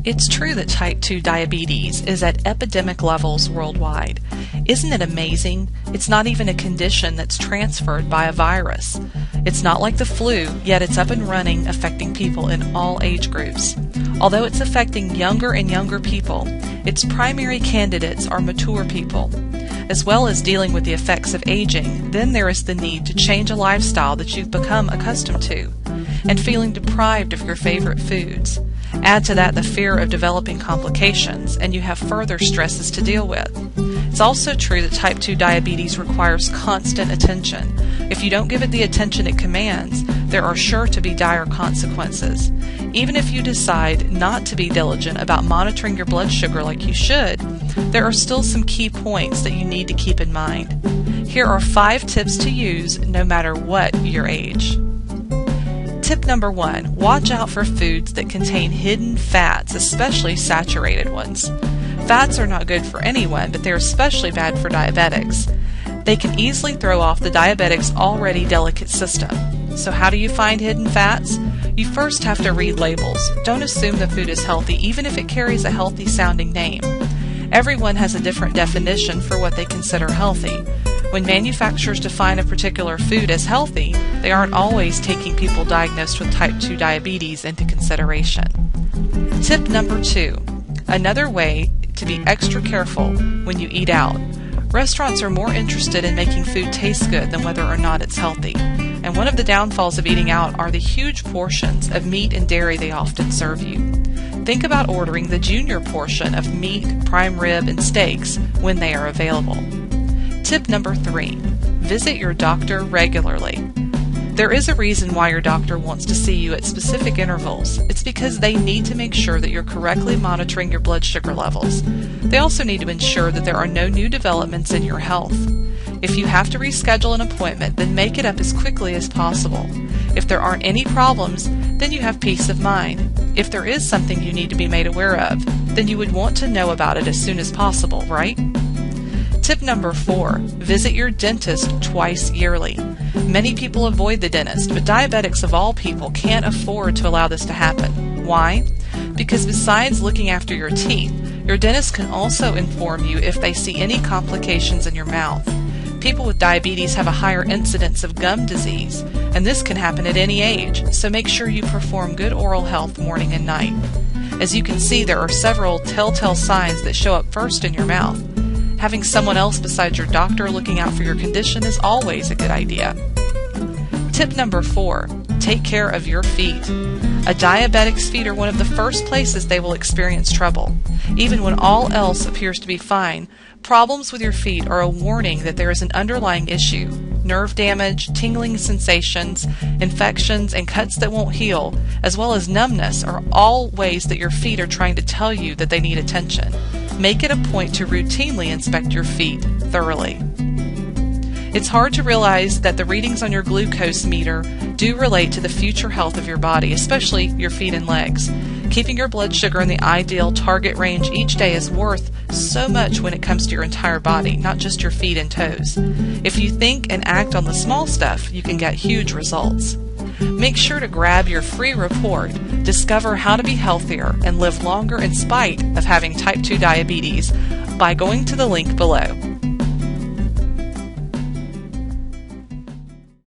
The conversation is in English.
It's true that type 2 diabetes is at epidemic levels worldwide. Isn't it amazing? It's not even a condition that's transferred by a virus. It's not like the flu, yet it's up and running, affecting people in all age groups. Although it's affecting younger and younger people, its primary candidates are mature people. As well as dealing with the effects of aging, then there is the need to change a lifestyle that you've become accustomed to, and feeling deprived of your favorite foods. Add to that the fear of developing complications, and you have further stresses to deal with. It's also true that type 2 diabetes requires constant attention. If you don't give it the attention it commands, there are sure to be dire consequences. Even if you decide not to be diligent about monitoring your blood sugar like you should, there are still some key points that you need to keep in mind. Here are 5 tips to use no matter what your age. Tip number 1, watch out for foods that contain hidden fats, especially saturated ones. Fats are not good for anyone, but they're especially bad for diabetics. They can easily throw off the diabetic's already delicate system. So how do you find hidden fats? You first have to read labels. Don't assume the food is healthy, even if it carries a healthy sounding name. Everyone has a different definition for what they consider healthy. When manufacturers define a particular food as healthy, they aren't always taking people diagnosed with type 2 diabetes into consideration. Tip number 2. Another way to be extra careful when you eat out. Restaurants are more interested in making food taste good than whether or not it's healthy. And one of the downfalls of eating out are the huge portions of meat and dairy they often serve you. Think about ordering the junior portion of meat, prime rib, and steaks when they are available. Tip number 3. Visit your doctor regularly. There is a reason why your doctor wants to see you at specific intervals. It's because they need to make sure that you're correctly monitoring your blood sugar levels. They also need to ensure that there are no new developments in your health. If you have to reschedule an appointment, then make it up as quickly as possible. If there aren't any problems, then you have peace of mind. If there is something you need to be made aware of, then you would want to know about it as soon as possible, right? Tip number 4. Visit your dentist twice yearly. Many people avoid the dentist, but diabetics of all people can't afford to allow this to happen. Why? Because besides looking after your teeth, your dentist can also inform you if they see any complications in your mouth. People with diabetes have a higher incidence of gum disease, and this can happen at any age, so make sure you perform good oral health morning and night. As you can see, there are several telltale signs that show up first in your mouth. Having someone else besides your doctor looking out for your condition is always a good idea. Tip number 4. Take care of your feet. A diabetic's feet are one of the first places they will experience trouble. Even when all else appears to be fine, problems with your feet are a warning that there is an underlying issue. Nerve damage, tingling sensations, infections, and cuts that won't heal, as well as numbness, are all ways that your feet are trying to tell you that they need attention. Make it a point to routinely inspect your feet thoroughly. It's hard to realize that the readings on your glucose meter do relate to the future health of your body, especially your feet and legs. Keeping your blood sugar in the ideal target range each day is worth so much when it comes to your entire body, not just your feet and toes. If you think and act on the small stuff, you can get huge results. Make sure to grab your free report, Discover How to Be Healthier and Live Longer in Spite of Having Type 2 Diabetes, by going to the link below.